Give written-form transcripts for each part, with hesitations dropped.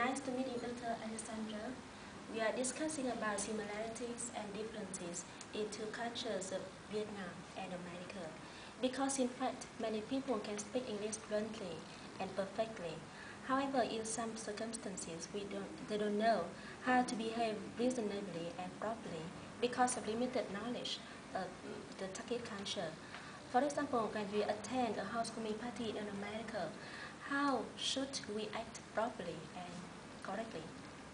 Nice to meet you, Dr. Alessandra. We are discussing about similarities and differences in two cultures of Vietnam and America. Because in fact, many people can speak English fluently and perfectly. However, in some circumstances, they don't know how to behave reasonably and properly because of limited knowledge of the target culture. For example, when we attend a housewarming party in America, how should we act properly and correctly?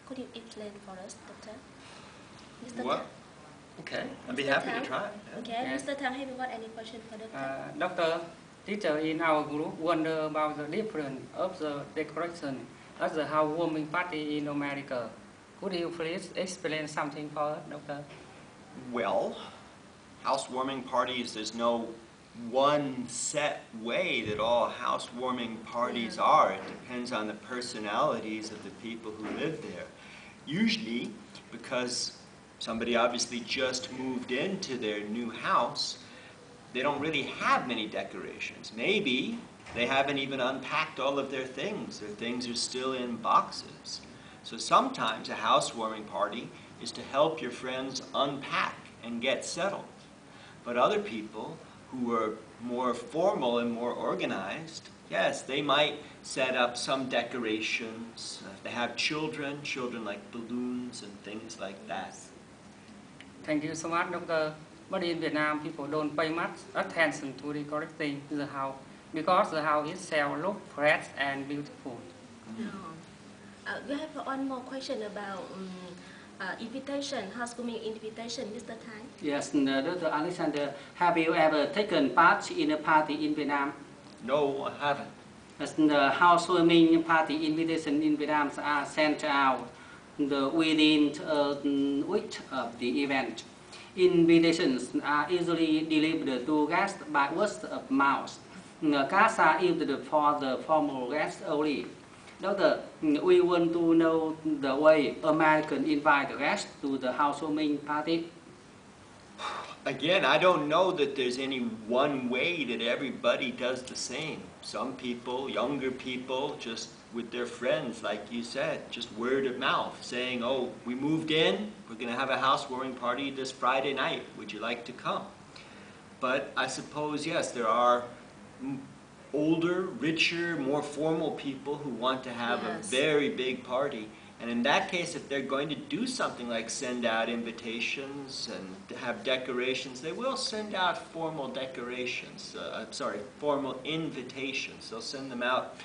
Could you explain for us, Doctor? Mr. What? Okay, I'd be Mr. happy Thanh? to try. Okay, Yes. Mr. Thanh, have you got any question for Doctor? Doctor, teacher in our group wonder about the difference of the decoration at the housewarming party in America. Could you please explain something for us, Doctor? Well, housewarming parties, there's no one set way that all housewarming parties are. It depends on the personalities of the people who live there. Usually, because somebody obviously just moved into their new house, they don't really have many decorations. Maybe they haven't even unpacked all of their things. Their things are still in boxes. So sometimes a housewarming party is to help your friends unpack and get settled. But other people who are more formal and more organized, yes, they might set up some decorations. If they have children like balloons and things like that. Thank you so much, Doctor. But in Vietnam, people don't pay much attention to decorating the house because the house itself looks fresh and beautiful. No. We have one more question about invitation, housewarming invitation, Mr. Thanh. Yes, Dr. Alexander, have you ever taken part in a party in Vietnam? No, I haven't. As the housewarming party invitation in Vietnam are sent out within a week of the event. Invitations are usually delivered to guests by word of mouth. Cards are used for the formal guests only. Doctor, we want to know the way Americans invite the guests to the housewarming party. Again, I don't know that there's any one way that everybody does the same. Some people, younger people, just with their friends, like you said, just word of mouth, saying, oh, we moved in, we're going to have a housewarming party this Friday night, would you like to come? But I suppose, yes, there are older, richer, more formal people who want to have a very big party. And in that case, if they're going to do something like send out invitations and have decorations, they will send out formal decorations, formal invitations. They'll send them out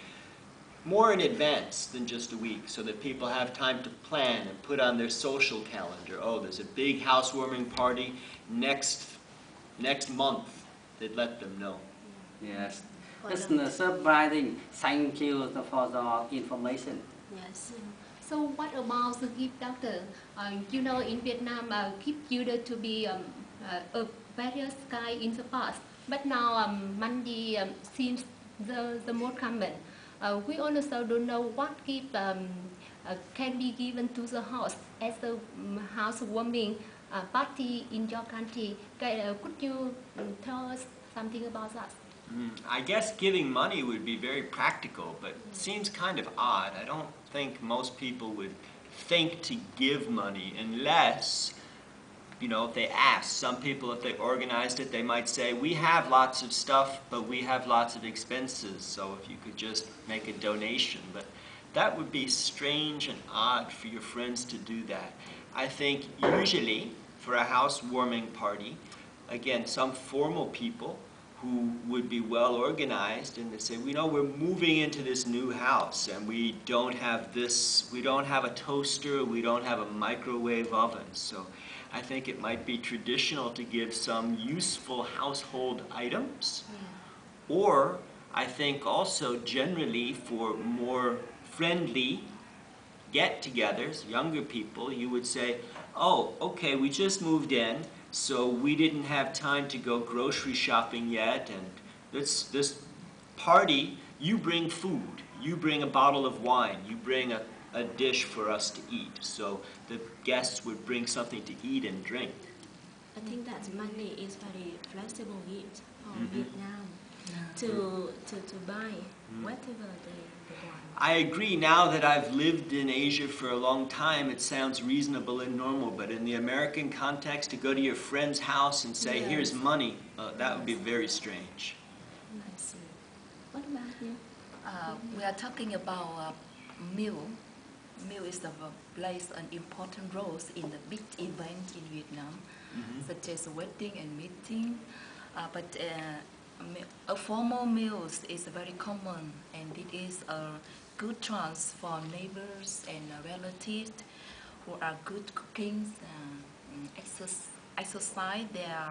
more in advance than just a week so that people have time to plan and put on their social calendar. Oh, there's a big housewarming party next month. They'd let them know. Yes. That's surprising. Thank you for the information. Yes. So what about the gift, Doctor? You know, in Vietnam, gift used to be of various kinds in the past, but now money seems the more common. We also don't know what gift can be given to the house as a housewarming party in your country. Could you tell us something about that? I guess giving money would be very practical, but it seems kind of odd. I don't think most people would think to give money unless, if they ask. Some people, if they organized it, they might say, we have lots of stuff, but we have lots of expenses, so if you could just make a donation. But that would be strange and odd for your friends to do that. I think usually for a housewarming party, again, some formal people who would be well organized and they say, we're moving into this new house and we don't have a toaster, we don't have a microwave oven. So I think it might be traditional to give some useful household items. Yeah. Or I think also generally for more friendly get-togethers, younger people, you would say, oh, okay, we just moved in, so we didn't have time to go grocery shopping yet, and this party, you bring food, you bring a bottle of wine, you bring a dish for us to eat. So the guests would bring something to eat and drink. I think that money is very flexible gift for Vietnam. to buy whatever they want. I agree. Now that I've lived in Asia for a long time, it sounds reasonable and normal. But in the American context, to go to your friend's house and say, here's money, that would be very strange. I see. What about you? We are talking about meal. Meal is plays an important role in the big event in Vietnam, such as wedding and meeting. But a formal meal is very common, and it is a good chance for neighbors and relatives who are good cooking, exercise their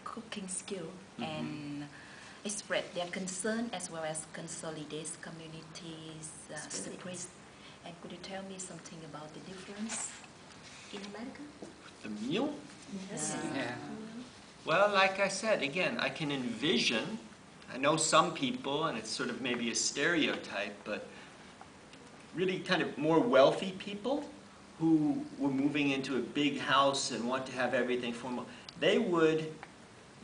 cooking skill and express their concern, as well as consolidate communities' spirit. And could you tell me something about the difference In America? The meal? Yes. Yeah. Well, like I said, again, I can envision, I know some people, and it's sort of maybe a stereotype, but really kind of more wealthy people who were moving into a big house and want to have everything formal, they would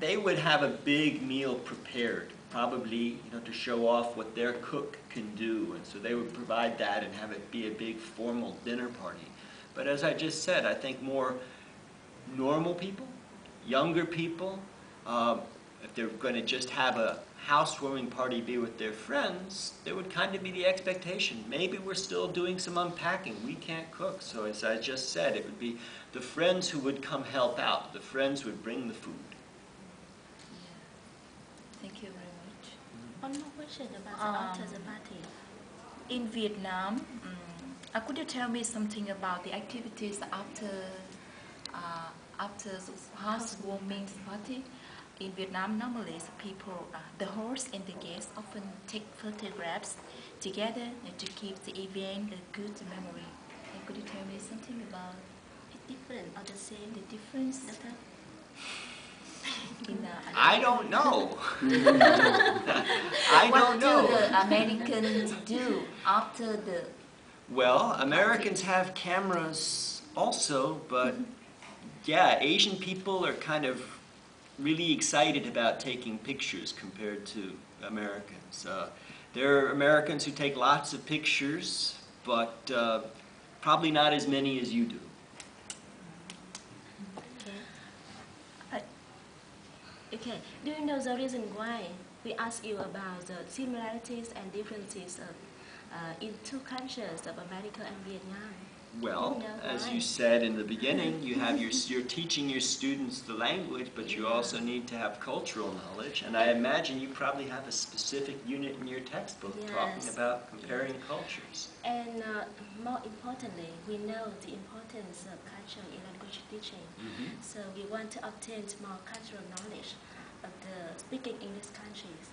have a big meal prepared, probably, to show off what their cook can do, and so they would provide that and have it be a big formal dinner party. But as I just said, I think more normal people, younger people, if they're going to just have a housewarming party, be with their friends, there would kind of be the expectation. Maybe we're still doing some unpacking. We can't cook. So as I just said, it would be the friends who would come help out. The friends would bring the food. Thank you very much. One more question about the after the party. In Vietnam, could you tell me something about the activities after the housewarming party? In Vietnam, normally the host and the guests often take photographs together to keep the event a good memory. And could you tell me something about It's different or the same? the difference? I don't know. I don't know. What do the Americans do after the... Well, Americans have cameras also, but yeah, Asian people are kind of really excited about taking pictures compared to Americans. There are Americans who take lots of pictures, but probably not as many as you do. Okay. Do you know the reason why we ask you about the similarities and differences in two cultures of America and Vietnam? Well, as you said in the beginning, you're teaching your students the language, but you also need to have cultural knowledge. And I imagine you probably have a specific unit in your textbook talking about comparing cultures. And more importantly, we know the importance of culture in language teaching. So we want to obtain more cultural knowledge of the speaking English countries.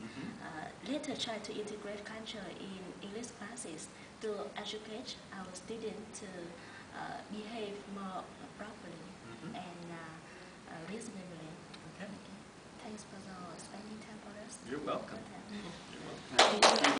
Later try to integrate culture in English classes to educate our students to behave more properly and reasonably. Okay. Thanks for spending time for us. You're welcome. Okay.